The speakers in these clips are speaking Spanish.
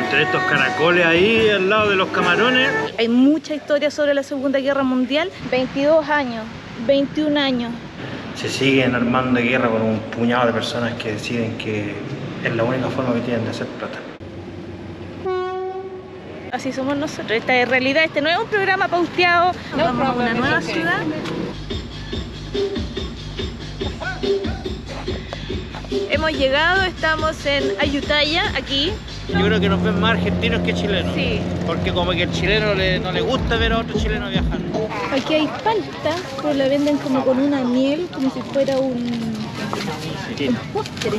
encontré estos caracoles ahí al lado de los camarones. Hay mucha historia sobre la Segunda Guerra Mundial. 22 años, 21 años. Se siguen armando guerra con un puñado de personas que deciden que es la única forma que tienen de hacer plata. Así somos nosotros. Esta es realidad. Este no es un programa pausteado. Vamos a una nueva ciudad. Hemos llegado, estamos en Ayutthaya, aquí. Yo creo que nos ven más argentinos que chilenos. Sí. Porque como que al chileno no le gusta ver a otro chileno viajar. Aquí hay palta, pero la venden como con una miel, como si fuera un postre.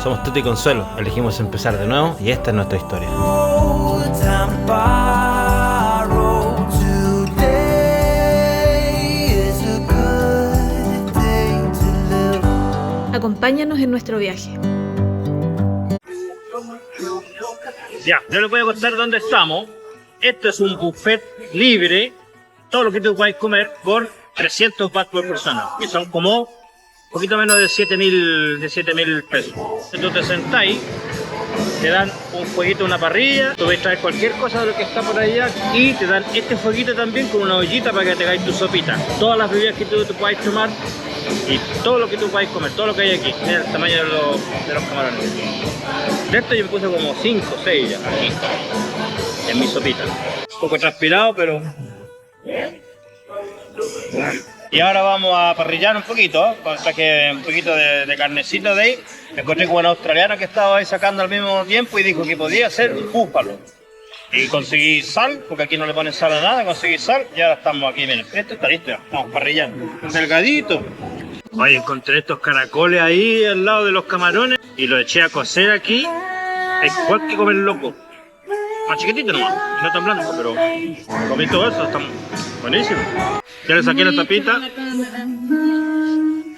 Somos Tuti y Consuelo, elegimos empezar de nuevo y esta es nuestra historia. Acompáñanos en nuestro viaje. Ya, yo les voy a contar dónde estamos. Esto es un buffet libre, todo lo que tú puedes comer por 300 baht por persona, que son como un poquito menos de 7.000 pesos. Entonces tú te sentáis, te dan un fueguito, una parrilla, tú puedes traer cualquier cosa de lo que está por allá y te dan este fueguito también con una ollita para que te hagáis tu sopita. Todas las bebidas que tú puedas tomar y todo lo que tú puedas comer, todo lo que hay aquí. Mira el tamaño de los camarones. De esto yo me puse como 5 o 6 ya aquí, en mi sopita. Un poco transpirado, pero... Y ahora vamos a parrillar un poquito, para que un poquito de carnecita de ahí. Me encontré con un australiano que estaba ahí sacando al mismo tiempo y dijo que podía hacer búfalo. Y conseguí sal, porque aquí no le ponen sal a nada, conseguí sal y ahora estamos aquí, miren, esto está listo ya, vamos parrillando. Delgadito. Oye, encontré estos caracoles ahí al lado de los camarones y los eché a cocer aquí. Es igual que comer loco. Más chiquitito nomás, no tan blanco, pero comí todo eso, está buenísimo. Ya le saqué la tapita.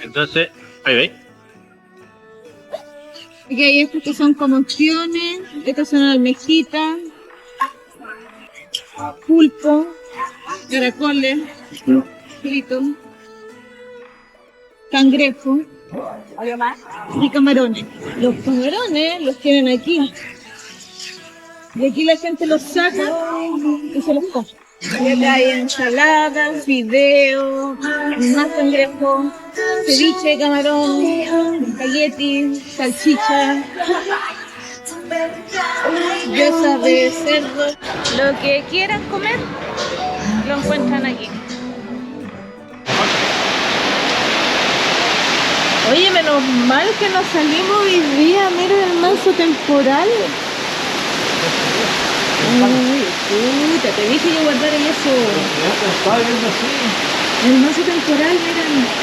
Entonces, ahí veis. Aquí hay estos que son como opciones, estas son almejitas, pulpo, caracoles, fritos, cangrejo y camarones. Los camarones los tienen aquí. Y aquí la gente los saca y se los come. Y acá hay ensaladas, fideos, más cangrejo, ceviche de camarón, espagueti, salchicha, piezas de cerdo. Lo que quieran comer, lo encuentran aquí. Oye, menos mal que nos salimos hoy día, miren el manso temporal. Uy, puta, te dije yo guardar eso. Estaba viendo así. El manso temporal, miren.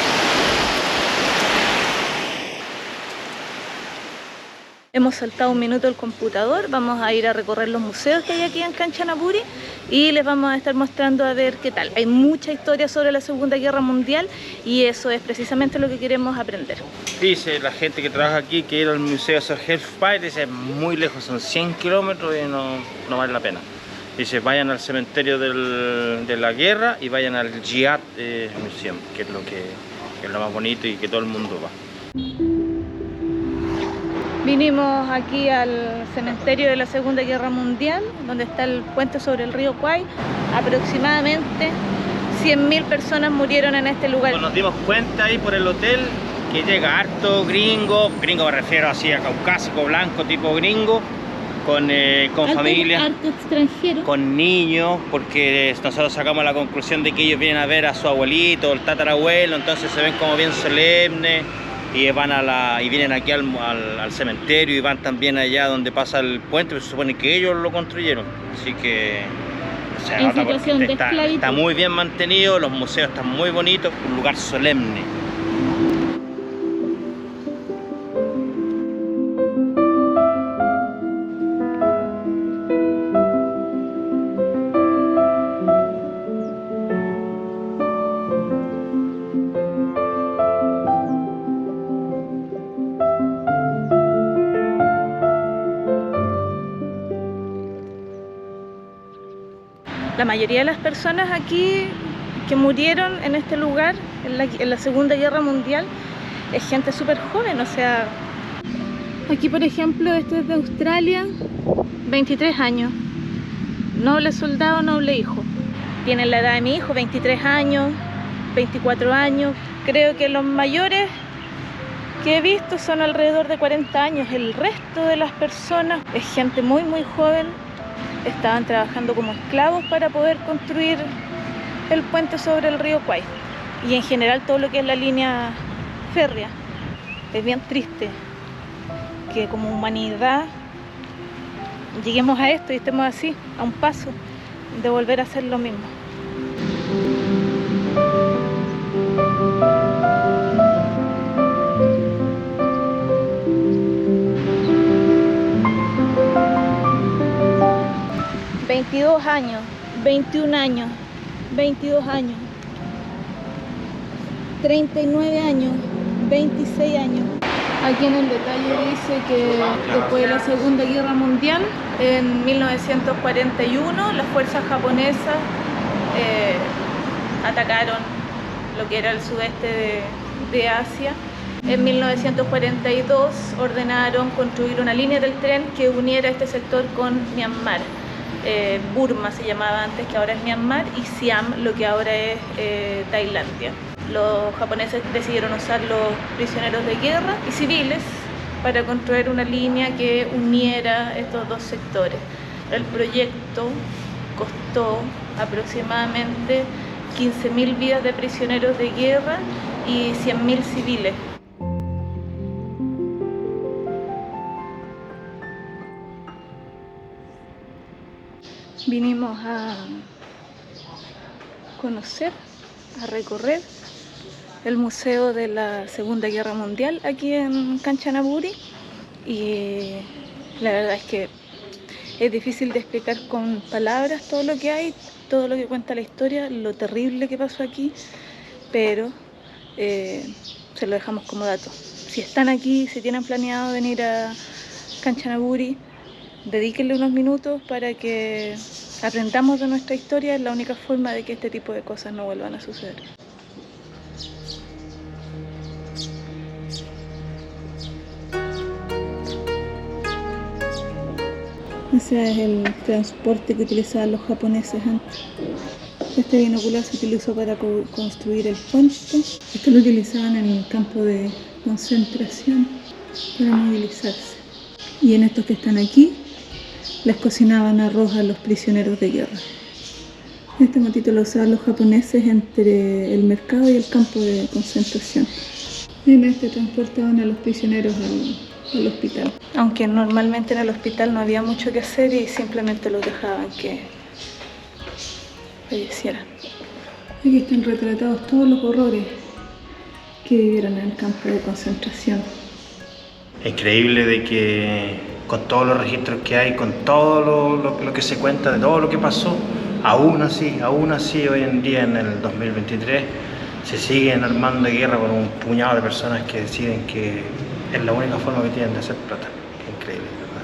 Hemos saltado un minuto el computador, vamos a ir a recorrer los museos que hay aquí en Kanchanaburi y les vamos a estar mostrando a ver qué tal. Hay mucha historia sobre la Segunda Guerra Mundial y eso es precisamente lo que queremos aprender. Dice la gente que trabaja aquí que ir al Museo Sergei Fire es muy lejos, son 100 kilómetros y no vale la pena. Dice, vayan al cementerio de la guerra y vayan al Jihad Museum, que es lo más bonito y que todo el mundo va. Vinimos aquí al cementerio de la Segunda Guerra Mundial, donde está el puente sobre el río Kwai. Aproximadamente 100.000 personas murieron en este lugar. Nos dimos cuenta ahí por el hotel que llega harto gringo me refiero así a caucásico, blanco, tipo gringo, con familia, harto extranjero, con niños, porque nosotros sacamos la conclusión de que ellos vienen a ver a su abuelito, el tatarabuelo, entonces se ven como bien solemnes. Y vienen aquí al cementerio y van también allá donde pasa el puente, pero se supone que ellos lo construyeron. Así que se nota porque está muy bien mantenido, los museos están muy bonitos, un lugar solemne. La mayoría de las personas aquí que murieron en este lugar, en la Segunda Guerra Mundial, es gente súper joven, o sea, Aquí, por ejemplo, este es de Australia, 23 años. Noble soldado, noble hijo. Tiene la edad de mi hijo, 23 años, 24 años. Creo que los mayores que he visto son alrededor de 40 años. El resto de las personas es gente muy joven. Estaban trabajando como esclavos para poder construir el puente sobre el río Kwai. Y en general todo lo que es la línea férrea. Es bien triste que como humanidad lleguemos a esto y estemos así, a un paso de volver a hacer lo mismo. ...22 años, 21 años, 22 años, 39 años, 26 años. Aquí en el detalle dice que después de la Segunda Guerra Mundial, en 1941, las fuerzas japonesas atacaron lo que era el sudeste de Asia. En 1942 ordenaron construir una línea del tren que uniera este sector con Myanmar. Burma se llamaba antes, que ahora es Myanmar, y Siam, lo que ahora es Tailandia. Los japoneses decidieron usar los prisioneros de guerra y civiles para construir una línea que uniera estos dos sectores. El proyecto costó aproximadamente 15.000 vidas de prisioneros de guerra y 100.000 civiles. Vinimos a conocer, a recorrer el Museo de la Segunda Guerra Mundial aquí en Kanchanaburi, y la verdad es que es difícil de explicar con palabras todo lo que hay, todo lo que cuenta la historia, lo terrible que pasó aquí, pero se lo dejamos como dato. Si están aquí, si tienen planeado venir a Kanchanaburi, dedíquenle unos minutos para que aprendamos de nuestra historia. Es la única forma de que este tipo de cosas no vuelvan a suceder. Ese es el transporte que utilizaban los japoneses antes. Este binocular se utilizó para construir el puente. Esto lo utilizaban en el campo de concentración para movilizarse. Y en estos que están aquí, les cocinaban arroz a los prisioneros de guerra. Este motito lo usaban los japoneses entre el mercado y el campo de concentración. En este transportaban a los prisioneros al hospital. Aunque normalmente en el hospital no había mucho que hacer y simplemente los dejaban que fallecieran. Aquí están retratados todos los horrores que vivieron en el campo de concentración. Es increíble de que con todos los registros que hay, con todo lo que se cuenta de todo lo que pasó, aún así hoy en día en el 2023 se siguen armando guerra con un puñado de personas que deciden que es la única forma que tienen de hacer plata. Increíble, ¿verdad?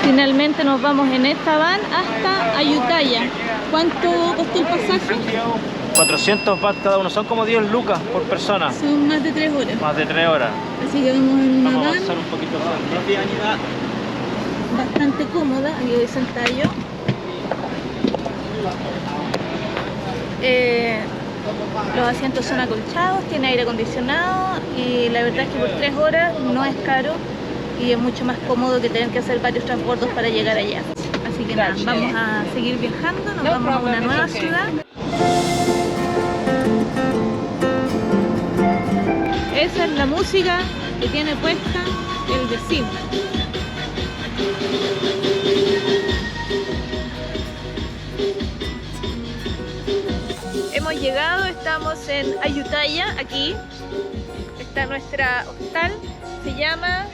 Finalmente nos vamos en esta van hasta Ayutthaya. ¿Cuánto costó el pasaje? 400 baht cada uno, son como 10 lucas por persona. Son más de 3 horas. Más de 3 horas. Así que vamos en una Vamos a van avanzar un poquito más. bastante cómoda. Aquí voy sentada yo. Los asientos son acolchados, tiene aire acondicionado y la verdad es que por 3 horas no es caro y es mucho más cómodo que tener que hacer varios transbordos para llegar allá. Así que nada, vamos a seguir viajando, nos vamos a una nueva ciudad. Esa es la música que tiene puesta el vecino. en Ayutthaya, aquí está nuestra hostal, se llama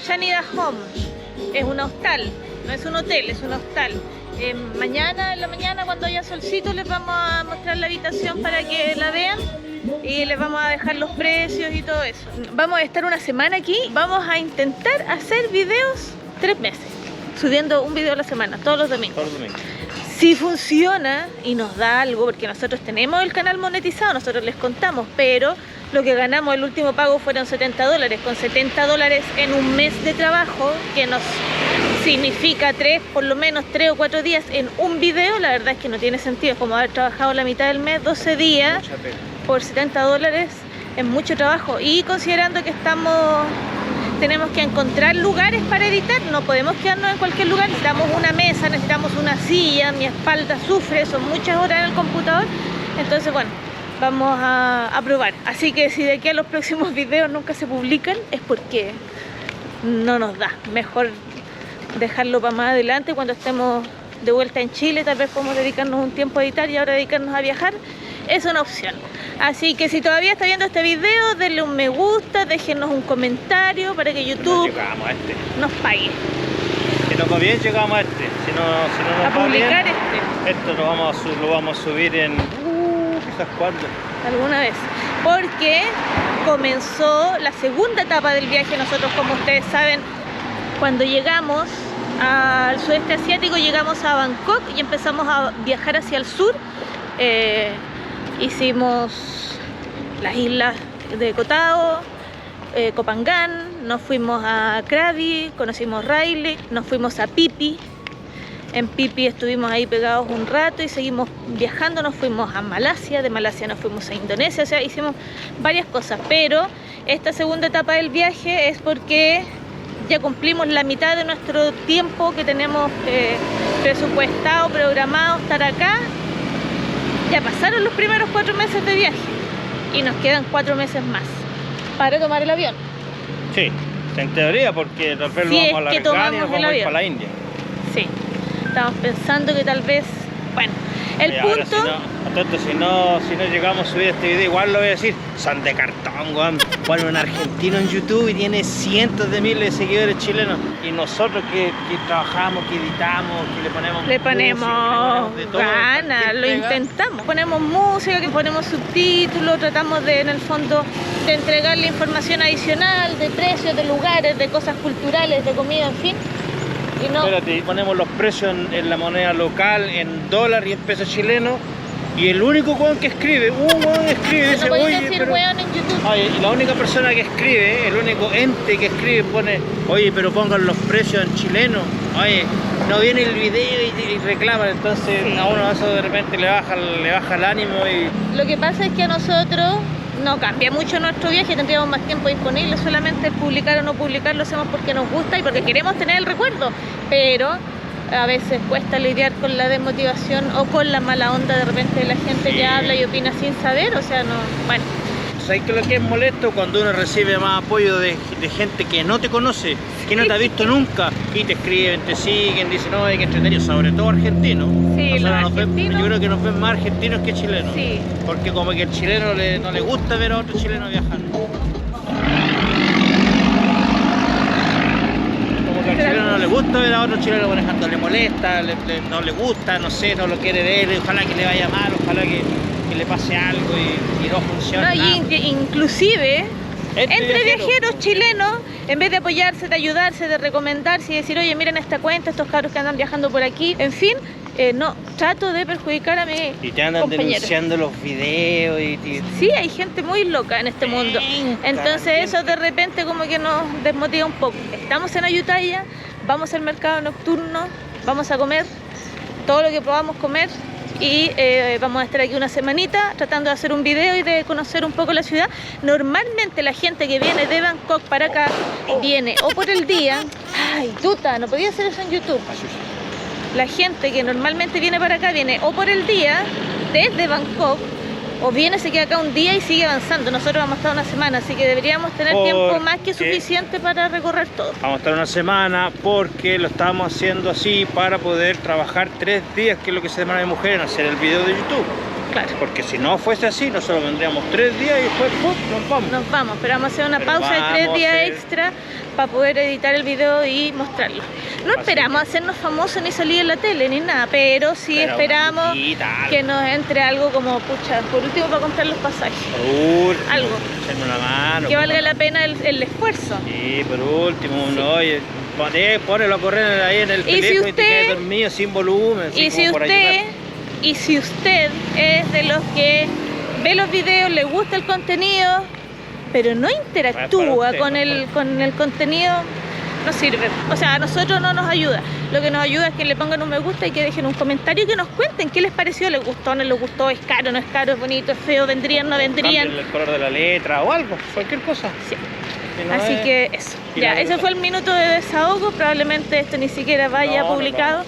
Shanida Home, es una hostal, no es un hotel, es una hostal. Mañana, en la mañana, cuando haya solcito, les vamos a mostrar la habitación para que la vean y les vamos a dejar los precios y todo eso. Vamos a estar una semana aquí, vamos a intentar hacer videos 3 meses, subiendo un video a la semana, todos los domingos. Todos los domingos. Si funciona y nos da algo, porque nosotros tenemos el canal monetizado, nosotros les contamos, pero lo que ganamos, el último pago fueron $70. Con $70 en un mes de trabajo, que nos significa por lo menos 3 o 4 días en un video, la verdad es que no tiene sentido. Es como haber trabajado la mitad del mes, 12 días, por $70, es mucho trabajo. Y considerando que tenemos que encontrar lugares para editar, no podemos quedarnos en cualquier lugar, necesitamos una mesa, necesitamos una silla, mi espalda sufre, son muchas horas en el computador, entonces bueno, vamos a probar. Así que si de aquí a los próximos videos nunca se publican, es porque no nos da. Mejor dejarlo para más adelante, cuando estemos de vuelta en Chile, tal vez podemos dedicarnos un tiempo a editar y ahora dedicarnos a viajar. Es una opción. Así que si todavía está viendo este video, denle un me gusta, déjenos un comentario para que YouTube nos pague. Si nos va bien, llegamos a este. Si no nos A va publicar bien, esto lo vamos a subir en... quizás cuándo. alguna vez. Porque comenzó la segunda etapa del viaje. Nosotros, como ustedes saben, cuando llegamos al sudeste asiático, llegamos a Bangkok y empezamos a viajar hacia el sur. Hicimos las islas de Koh Tao, Koh Phangan, nos fuimos a Krabi, conocimos Rai Lek, nos fuimos a Phi Phi. En Phi Phi estuvimos ahí pegados un rato y seguimos viajando, nos fuimos a Malasia, de Malasia nos fuimos a Indonesia, o sea, hicimos varias cosas, pero esta segunda etapa del viaje es porque ya cumplimos la mitad de nuestro tiempo que tenemos presupuestado, programado estar acá. Ya pasaron los primeros 4 meses de viaje y nos quedan 4 meses más para tomar el avión. Sí, en teoría, porque tal vez Si lo es vamos a que alargar y tomamos nos el vamos a ir avión. para la India. Sí, estamos pensando que tal vez, bueno, el Ahora, punto... si no llegamos a subir este video, igual lo voy a decir, son de cartón, weón. Pone un argentino en YouTube y tiene cientos de miles de seguidores chilenos. Y nosotros que trabajamos, que editamos, que le ponemos Le ponemos de todo, ganas, cualquier lo pega. intentamos. Ponemos música, que ponemos subtítulos, tratamos de, en el fondo, de entregarle información adicional, de precios, de lugares, de cosas culturales, de comida, en fin. Y no, Espérate, y ponemos los precios en la moneda local, en dólar y en pesos chilenos. Y el único weón que escribe, escribe, no dice, podéis oye, decir pero... weón en YouTube. Oye, y la única persona que escribe, el único ente que escribe pone, oye, pero pongan los precios en chileno, oye, no viene el video y reclaman, entonces Sí. a uno eso de repente le baja el ánimo y... Lo que pasa es que a nosotros no cambia mucho nuestro viaje, tendríamos más tiempo disponible, solamente el publicar o no publicar lo hacemos porque nos gusta y porque queremos tener el recuerdo, pero a veces cuesta lidiar con la desmotivación o con la mala onda de repente de la gente Sí. que habla y opina sin saber, o sea, no, bueno. ¿Sabes qué es lo que es molesto? Cuando uno recibe más apoyo de gente que no te conoce, que no te ha visto nunca, y te escriben, te siguen, dicen, no, hay que entretenido, sobre todo argentinos. Sí, los argentinos. Yo creo que nos ven más argentinos que chilenos. Sí. Porque como que el chileno no le gusta ver a otro chileno viajar. Como que al chileno no le gusta ver a otro chileno manejando, le molesta, no le gusta, no sé, no lo quiere ver, ojalá que le vaya mal, ojalá que le pase algo y no funcione No, nada. y inclusive entre viajero. viajeros chilenos, en vez de apoyarse, de ayudarse, de recomendarse y decir, oye, miren esta cuenta, estos cabros que andan viajando por aquí, en fin, no trato de perjudicar a mi Y te andan compañero. denunciando los videos y Sí, hay gente muy loca en este mundo. Entonces eso de repente como que nos desmotiva un poco. Estamos en Ayutthaya, vamos al mercado nocturno, vamos a comer todo lo que podamos comer y vamos a estar aquí una semanita tratando de hacer un video y de conocer un poco la ciudad. Normalmente la gente que viene de Bangkok para acá viene o por el día... Ay, tuta, no podía hacer eso en YouTube. La gente que normalmente viene para acá viene o por el día desde Bangkok o viene, se queda acá un día y sigue avanzando. Nosotros vamos a estar una semana, así que deberíamos tener tiempo más que Porque- suficiente para recorrer todo. vamos a estar una semana porque lo estamos haciendo así para poder trabajar 3 días, que es lo que se demora de mujer en hacer el video de YouTube. Claro. Porque si no fuese así, nosotros vendríamos 3 días y después ¡pum! Nos vamos. Nos vamos, pero vamos a hacer una Pero pausa de 3 vamos a días hacer- extra para poder editar el video y mostrarlo. No Así esperamos hacernos famosos ni salir en la tele ni nada, pero sí Pero esperamos una musiquita, algo. que nos entre algo como, pucha, por último para comprar los pasajes. Por último, Algo. echarme una mano. Que valga pues, la pena el esfuerzo. Sí, por último, uno, oye, ponelo a correr ahí en el Y si teléfono y te usted- quedas dormido sin volumen. así Y como si por usted, ayudar. y si usted es de los que ve los videos, le gusta el contenido, pero no interactúa Para usted, con no el contenido, no sirve. O sea, a nosotros no nos ayuda. Lo que nos ayuda es que le pongan un me gusta y que dejen un comentario y que nos cuenten qué les pareció, les gustó, no les gustó, es caro, no es caro, es bonito, es feo, vendrían, no vendrían. Cambien el color de la letra o algo, cualquier cosa. Sí. Que no Así es- que eso. y Ya, la ese verdad- fue el minuto de desahogo. Probablemente esto ni siquiera vaya No, no, publicado, no.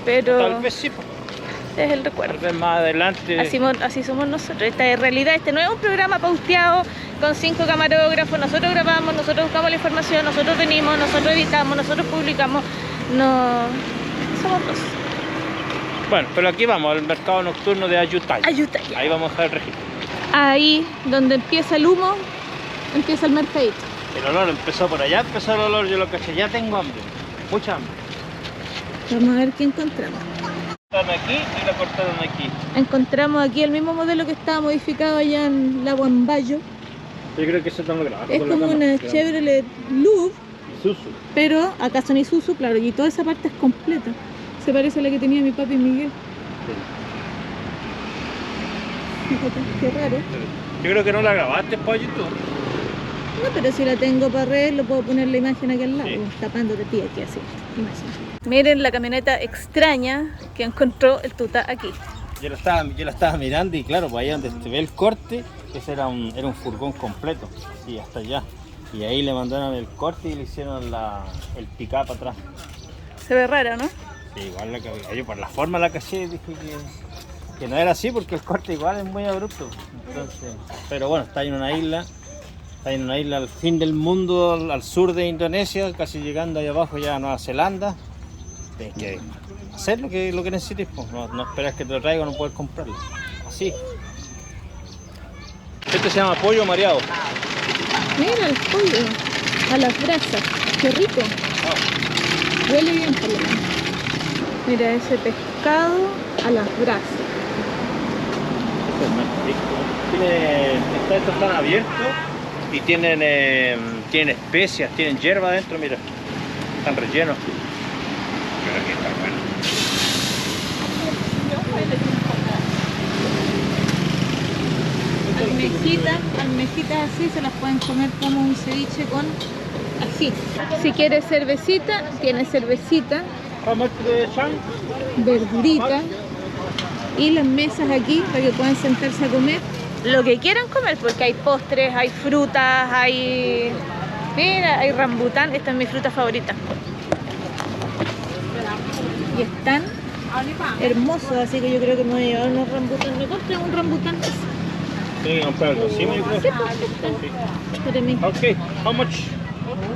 pero Tal vez sí, pues, es el recuerdo. tal vez más adelante. Así somos nosotros. Esta es realidad. Este no es un programa pauteado con 5 camarógrafos. Nosotros grabamos, nosotros buscamos la información, nosotros venimos, nosotros editamos, nosotros publicamos. No somos dos. Bueno, pero aquí vamos, al mercado nocturno de Ayutthaya. Ayutthaya. Ahí vamos a dejar el registro. Ahí donde empieza el humo, empieza el mercadito. El olor empezó por allá, empezó el olor, yo lo caché, ya tengo hambre, mucha hambre. Vamos a ver qué encontramos. Cortaron aquí y la cortaron aquí. Encontramos aquí el mismo modelo que estaba modificado allá en la Huambayo. Yo creo que eso está grabado. Es como una Chevrolet Louvre, Isuzu. pero acá son Isuzu, claro, y toda esa parte es completa. Se parece a la que tenía mi papi Miguel. Fíjate, qué raro. Yo creo que no la grabaste para YouTube. No, pero si la tengo para red, lo puedo poner la imagen aquí al lado, Sí. tapándote ti aquí así. Imagen. Miren la camioneta extraña que encontró el tuta aquí. Yo la estaba mirando y claro, pues ahí donde se ve el corte, ese era un furgón completo, y hasta allá. Y ahí le mandaron el corte y le hicieron el pick-up atrás. Se ve rara, ¿no? Sí, igual yo por la forma la caché dije que no era así porque el corte igual es muy abrupto. Entonces, pero bueno, está en una isla al fin del mundo, al sur de Indonesia, casi llegando ahí abajo ya a Nueva Zelanda. Tienes que hacer lo que necesites, pues. No esperas que te lo traigan o no puedes comprarlo. Así. Este se llama pollo mareado. Mira el pollo a las brasas, qué rico. Huele bien por lo menos. Mira ese pescado a las brasas. Este es más rico. Estos están abiertos y tienen especias, tienen hierba adentro, mira. Están rellenos. Pero que está bueno. Almejitas así se las pueden comer como un ceviche con ají. Si quieres cervecita, tiene cervecita, How much the chang? verdurita y las mesas aquí para que puedan sentarse a comer lo que quieran comer, porque hay postres, hay frutas, hay... Mira, hay rambután, esta es mi fruta favorita. Y están hermosos, así que yo creo que me voy a llevar unos rambután. ¿Me compré un rambután? Tienen que comprar algo encima, yo creo. Sí, pues, para mí. Ok, how much?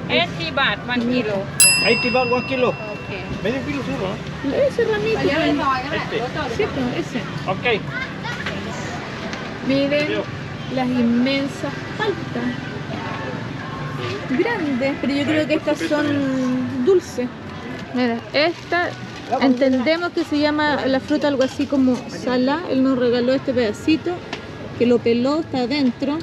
80 baht 1 kilo. 80 baht, 1 kilo. Medio kilo seguro, ¿no? Ese ramito. Este. Sí, pues, ese. Ok. Miren las inmensas paltas. Grandes, pero yo creo que estas son dulces. Mira, esta entendemos que se llama la fruta algo así como salá. Él nos regaló este pedacito, que lo peló, está adentro.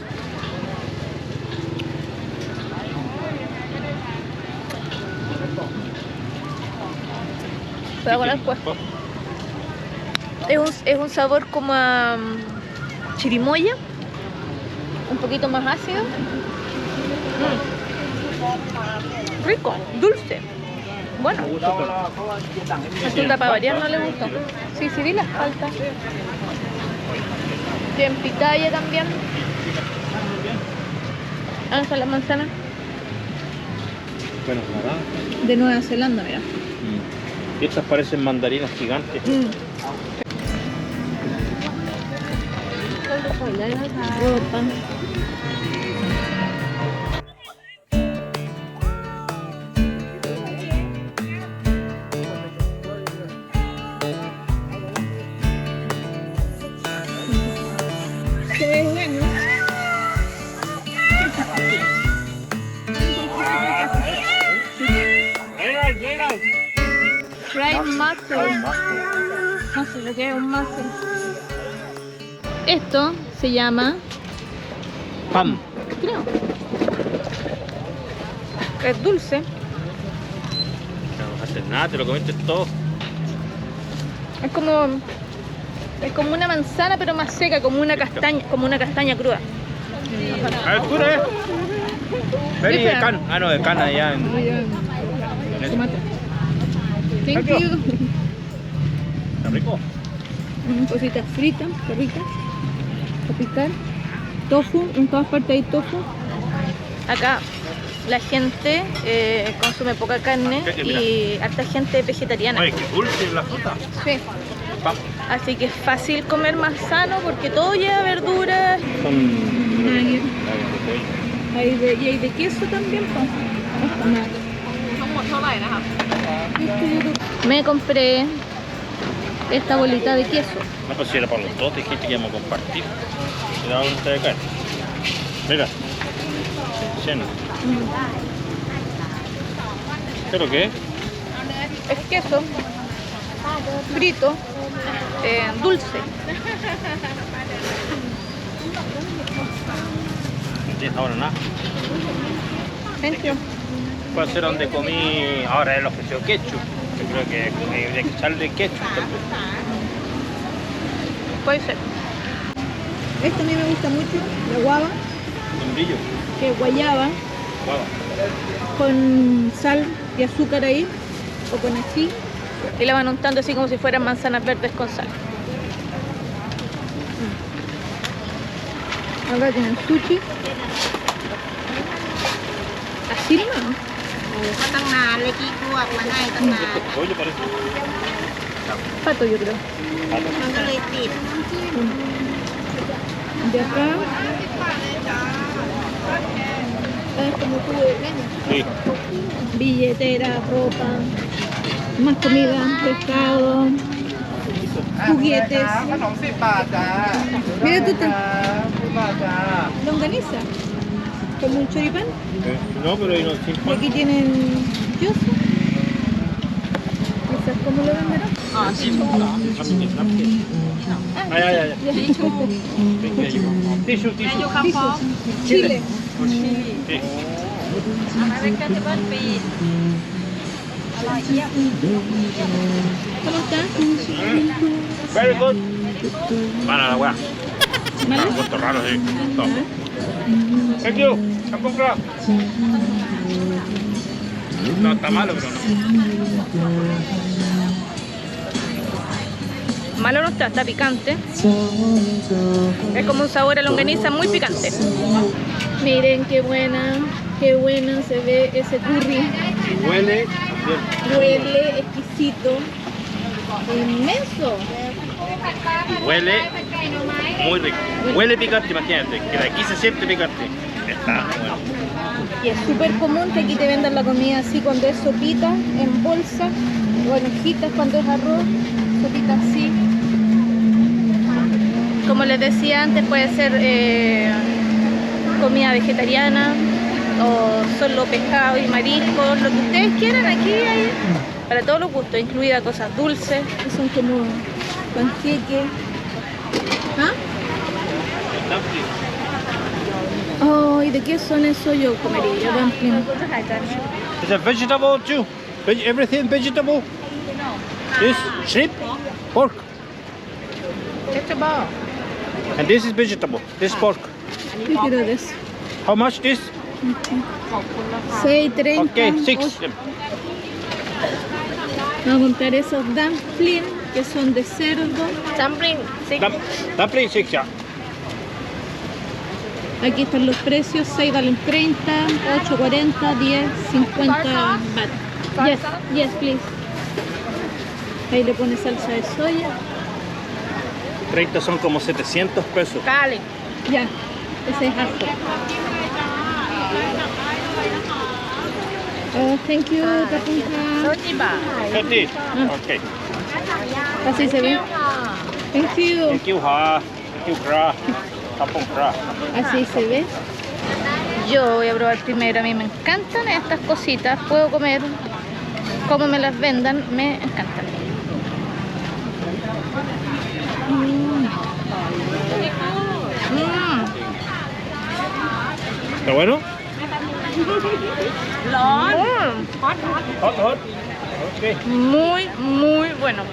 Voy a comer después. Es un sabor como a chirimoya, un poquito más ácido. Rico, dulce. Bueno, la fruta para variar no le gustó. Sí, vi las paltas. Bien, pitaya también. Anja la manzana. Bueno, naranja. De Nueva Zelanda, mira. Y estas parecen mandarinas gigantes. Ropa. Fried mussel. No sé lo que es un mussel. Esto se llama, Pam. creo, es dulce. No vas a hacer nada, te lo comiste todo. Es como una manzana pero más seca, como una castaña cruda. A ver, tú eres. Vení de can. Ah, no, de can allá en. Thank you. Está rico. Cositas fritas, qué ricas. Para picar. Tofu, en todas partes hay tofu. Acá la gente consume poca carne y harta gente vegetariana. Oye, qué dulce la fruta. Sí. Pam. Así que es fácil comer más sano porque todo lleva verduras. Nugget. Y hay de queso también. Me compré esta bolita de queso. No, pues si era para los dos, te dijiste que íbamos a compartir. Te daba una de carne. Mira. Cena. ¿Qué es lo que es? Es queso frito, dulce. No tienes ahora nada. Thank you. Puede ser donde comí. Ahora él ofreció ketchup. Yo creo que hay que echarle ketchup también. Puede ser. Esto a mí me gusta mucho, la guava, Membrillo. que es guayaba, Guava. con sal y azúcar ahí, o con ají. Y la van untando así como si fueran manzanas verdes con sal. Acá tienen sushi. Así no. ก็ตั้งนานเลยกี่ขวบมาได้ตั้งนาน Oye, parece. Pato, yo creo. มันก็เลยติด De acá. Es como tú ves, Sí. billetera, ropa, más comida, pescado, juguetes. ขนม10 บาทจ้า Mira tú, 10 บาทจ้า longaniza, como un choripán. No, pero ahí no, sin Y pan. aquí tienen yoso. Quizás como lo venderán. Ay, ay, ay. Tissue, tissue. Chile. Sí. มาเป็นกันที่บ้านปีน ¿Cómo estás? Very good. Mala la weá. ¿Malo? Puesto raro, sí. Top. Thank you. ¿Se han comprado? No, está malo, pero no. Malo no está, está picante. Es como un sabor a longaniza muy picante. Miren qué buena se ve ese curry. Y huele bien. Huele exquisito. Inmenso. Y huele muy rico. Huele picante, imagínate. Que de aquí se siente picante. Está bueno. Y es súper común que aquí te vendan la comida así cuando es sopita, en bolsa, o en hojitas cuando es arroz, sopita así. Como les decía antes, puede ser comida vegetariana o solo pescado y mariscos, lo que ustedes quieran. Aquí hay para todos los gustos, incluidas cosas dulces, que son como panqueques. ¿Ah? Oh, ¿y de qué son eso? Yo comería dumpling. Is it vegetable too? Everything vegetable? This shrimp, pork, Vegetable. and this is vegetable. This is pork. Yo quiero de eso. How much this? 6.30. Okay, 6. Vamos a contar esos dumplings que son de cerdo. dumpling Dumpling 6, yeah. Aquí están los precios, 6 valen 30, 8, 40, 10, 50 baht. Yes, yes, please. Ahí le pone salsa de soya. 30 son como 700 pesos. Cali. Ya, ese es harto. Oh, thank you, Kapunka. 30 บาท 30. Okay. Así se ve. Thank you. Thank you, ha. Thank you, gra. Kapong gra. Así se ve. Yo voy a probar primero. A mí me encantan estas cositas. Puedo comer Como me las vendan, me encantan. ¿Está bueno? Hot, hot. Ok. Muy, muy bueno.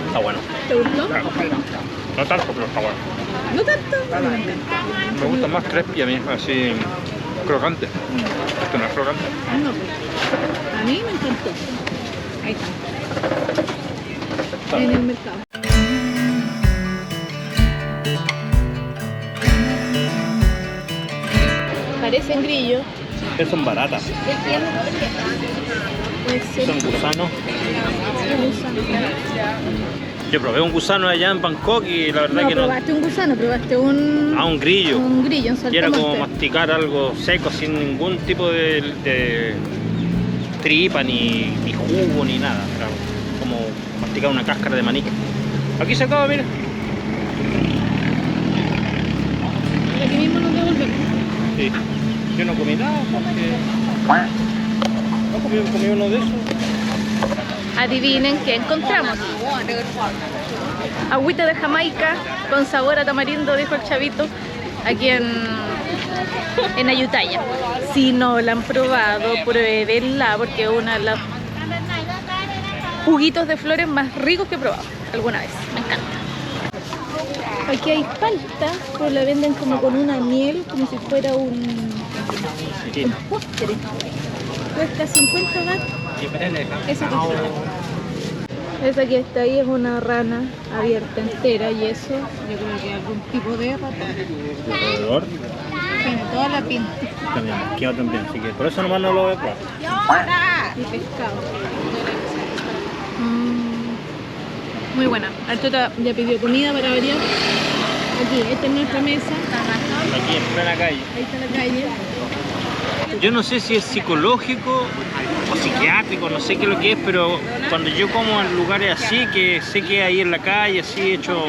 Está bueno. ¿Te gustó? No tanto, pero está bueno. No tanto. A mí me encanta. Me gusta más crispy a mí, así crocante. Esto no es crocante. No, pues. A mí me encantó. Ahí está. En el mercado. Parecen grillos. Estas son baratas. Son gusanos. Yo probé un gusano allá en Bangkok y la verdad No, que no. probaste un gusano, probaste un... Ah, un grillo. Un grillo, un Y era como saltamonte. masticar algo seco sin ningún tipo de tripa, ni jugo, ni nada. Era como masticar una cáscara de maní. Aquí se acaba, mira. Aquí mismo nos devolvemos. Sí. Yo no comí nada porque... No comí uno de esos. Adivinen qué encontramos. Agüita de Jamaica con sabor a tamarindo, dijo el chavito, aquí en Ayutthaya. Si no la han probado, pruébenla porque es una de los juguitos de flores más ricos que he probado alguna vez. Me encanta. Aquí hay palta, pero la venden como con una miel, como si fuera un postre. Cuesta 50 baht. Esa esa que está ahí es una rana abierta entera y eso yo creo que es algún tipo de ratón. Alrededor. Tiene toda la pinta. También, mosqueado también, así que por eso nomás no lo voy a probar. Y pescado. Muy buena. Artota ya pidió comida para variar. Aquí, esta es nuestra mesa. Aquí en plena calle. Ahí está la calle. Yo no sé si es psicológico o psiquiátrico, no sé qué es lo que es, pero cuando yo como en lugares así, que sé que ahí en la calle, así hecho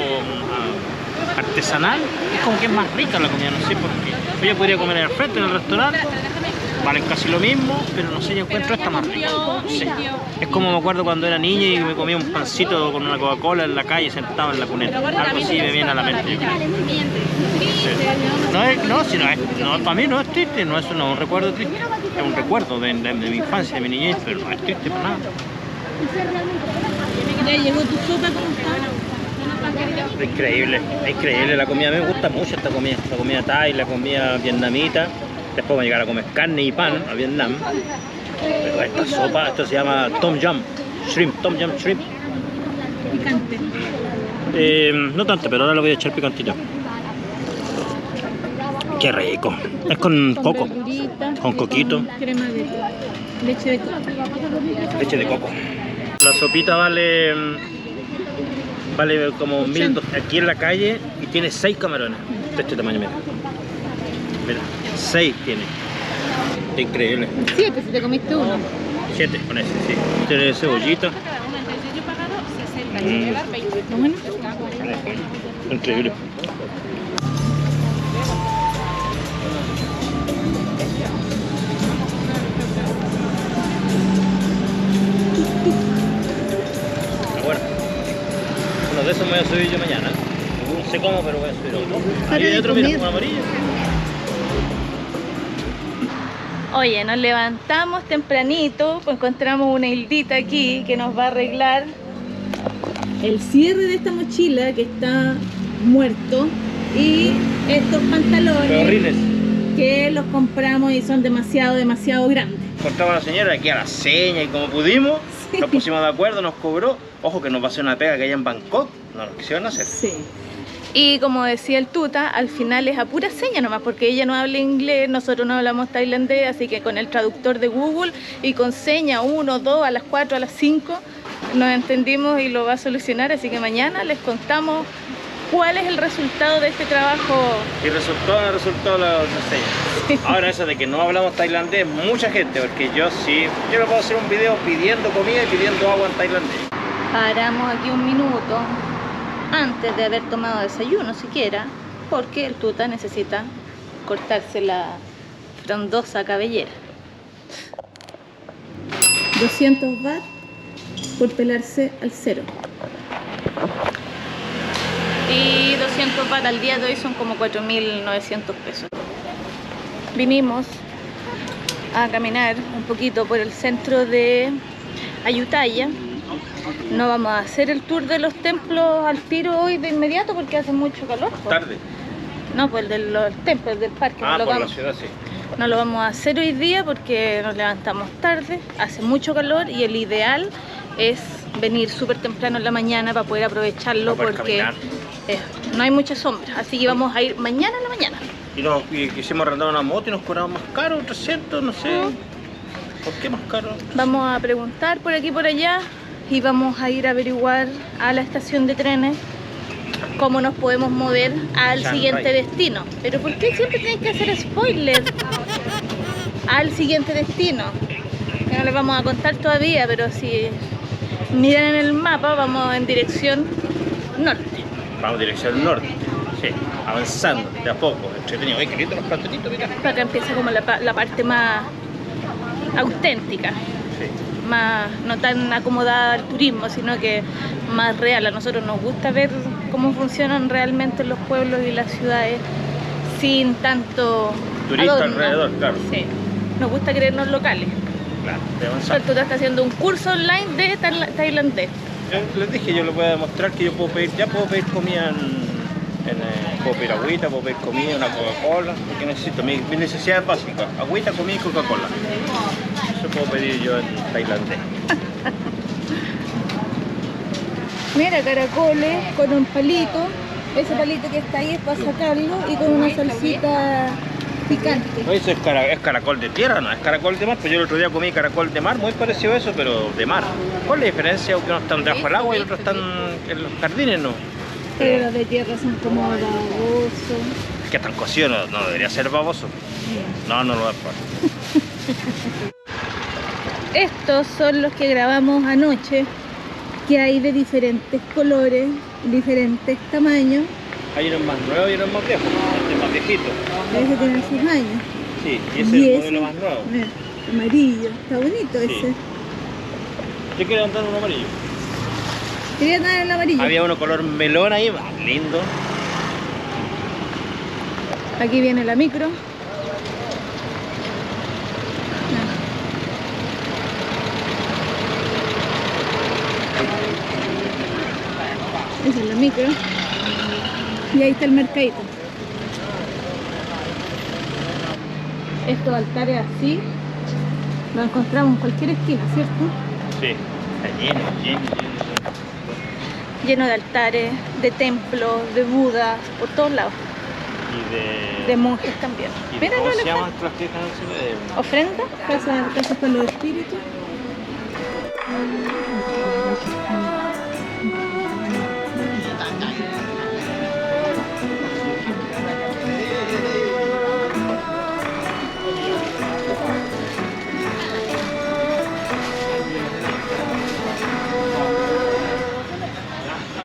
artesanal, es como que es más rica la comida, no sé por qué. Yo ya podría comer en el frente, en el restaurante, valen casi lo mismo, pero no sé, yo encuentro esta más rica. No sé. Es como me acuerdo cuando era niño y me comía un pancito con una Coca-Cola en la calle sentado en la cuneta. Algo así me viene a la mente. Sí. No, para mí no es triste, no es un recuerdo triste, es un recuerdo de mi infancia, de mi niñez, pero no es triste para nada. Ya llegó tu sopa, ¿cómo está? Increíble la comida, a mí me gusta mucho esta comida thai, la comida vietnamita. Después vamos a llegar a comer carne y pan a Vietnam. Pero esta sopa, esto se llama Tom Yum Shrimp, Tom Yum Shrimp. Picante. No tanto, pero ahora le voy a echar picantito. Qué rico. Es con coco, verdurita, con coquito, crema de leche de coco. leche de coco. La sopita vale como 1.200 aquí en la calle y tiene 6 camarones de este tamaño, mira, 6 tiene. Increíble. 7 si te comiste uno. 7 con ese, sí. Tiene cebollita. ¿Está bueno? Increíble. Bueno, uno de esos me voy a subir yo mañana. No sé cómo, pero voy a subir otro. Ahí hay otro, mira, con amarillo. Oye, nos levantamos tempranito, pues encontramos una hildita aquí que nos va a arreglar El cierre de esta mochila que está muerto y estos pantalones Horribles. que los compramos y son demasiado grandes. Cortamos a la señora aquí a la seña y como pudimos, Sí. nos pusimos de acuerdo, nos cobró. Ojo que nos va a hacer una pega que allá en Bangkok no nos quisieron hacer. Sí. y como decía el tuta, al final es a pura seña nomás porque ella no habla inglés, nosotros no hablamos tailandés, así que con el traductor de Google y con seña 1, 2, a las 4, a las 5 nos entendimos y lo va a solucionar, así que mañana les contamos cuál es el resultado de este trabajo. Y resultó la seña. Ahora eso de que no hablamos tailandés, mucha gente, porque yo no puedo hacer un video pidiendo comida y pidiendo agua en tailandés. Paramos aquí un minuto antes de haber tomado desayuno siquiera, porque el tuta necesita cortarse la frondosa cabellera. 200 baht por pelarse al cero. Y 200 baht al día de hoy son como 4.900 pesos. Vinimos a caminar un poquito por el centro de Ayutthaya. No vamos a hacer el tour de los templos al tiro hoy de inmediato porque hace mucho calor. Tarde. No, pues el de los templos del parque. Ah, no, por la ciudad, sí. no lo vamos a hacer hoy día porque nos levantamos tarde, hace mucho calor y el ideal es venir súper temprano en la mañana para poder aprovecharlo Para poder porque caminar. no hay mucha sombra. Así que vamos a ir mañana en la mañana. Y quisimos arrendar una moto y nos cobraban más caro, 300, no sé. ¿Por qué más caro? Vamos a preguntar por aquí y por allá y vamos a ir a averiguar a la estación de trenes cómo nos podemos mover al Chiang siguiente Rai. destino. Pero ¿por qué siempre tienen que hacer spoiler? Al siguiente destino. Que no les vamos a contar todavía, pero si miran en el mapa vamos en dirección norte. Vamos dirección norte. Sí, avanzando de a poco, entretenido. Ay, qué lindo los plantonitos, mira. Acá empieza como la parte más auténtica. Sí. Más no tan acomodada al turismo, sino que más real. A nosotros nos gusta ver cómo funcionan realmente los pueblos y las ciudades sin tanto Turista adorno. alrededor, claro. Sí. Nos gusta creernos locales. Claro, de avanzar. Tú estás haciendo un curso online de tailandés. Yo les dije, yo les voy a demostrar que yo puedo pedir, ya puedo pedir comida puedo pedir agüita, puedo pedir comida, una Coca-Cola, porque necesito mis necesidades básicas, agüita, comida y Coca-Cola. Eso puedo pedir yo en tailandés. Mira, caracoles con un palito. Ese palito que está ahí es para sacarlo y con una salsita picante. Oye, eso es caracol de tierra, no es caracol de mar, pues yo el otro día comí caracol de mar, muy parecido a eso, pero de mar. ¿Cuál es la diferencia? Que uno está debajo del agua y el otro están en los jardines, ¿no? Pero los de tierra son como babosos. Es que están cocidos, no debería ser baboso. No lo voy a probar. Estos son los que grabamos anoche, que hay de diferentes colores, diferentes tamaños. Hay unos más nuevos y unos más viejos. Este es más viejito. Ese tiene sus años. Sí, y ese es el modelo más nuevo. mira, amarillo, está bonito Sí. ese. Yo quiero andar uno amarillo. Quería dar el amarillo. Había uno color melón ahí, más lindo. Aquí viene la micro. Esa es la micro. Y ahí está el mercadito. Estos altares así los encontramos en cualquier esquina, ¿cierto? Sí, está lleno. Lleno de altares, de templos, de budas, por todos lados. Y De monjes también. ¿Y Mira, cómo no, se no, llaman las que están encima de...? ofrenda, casa para los espíritus.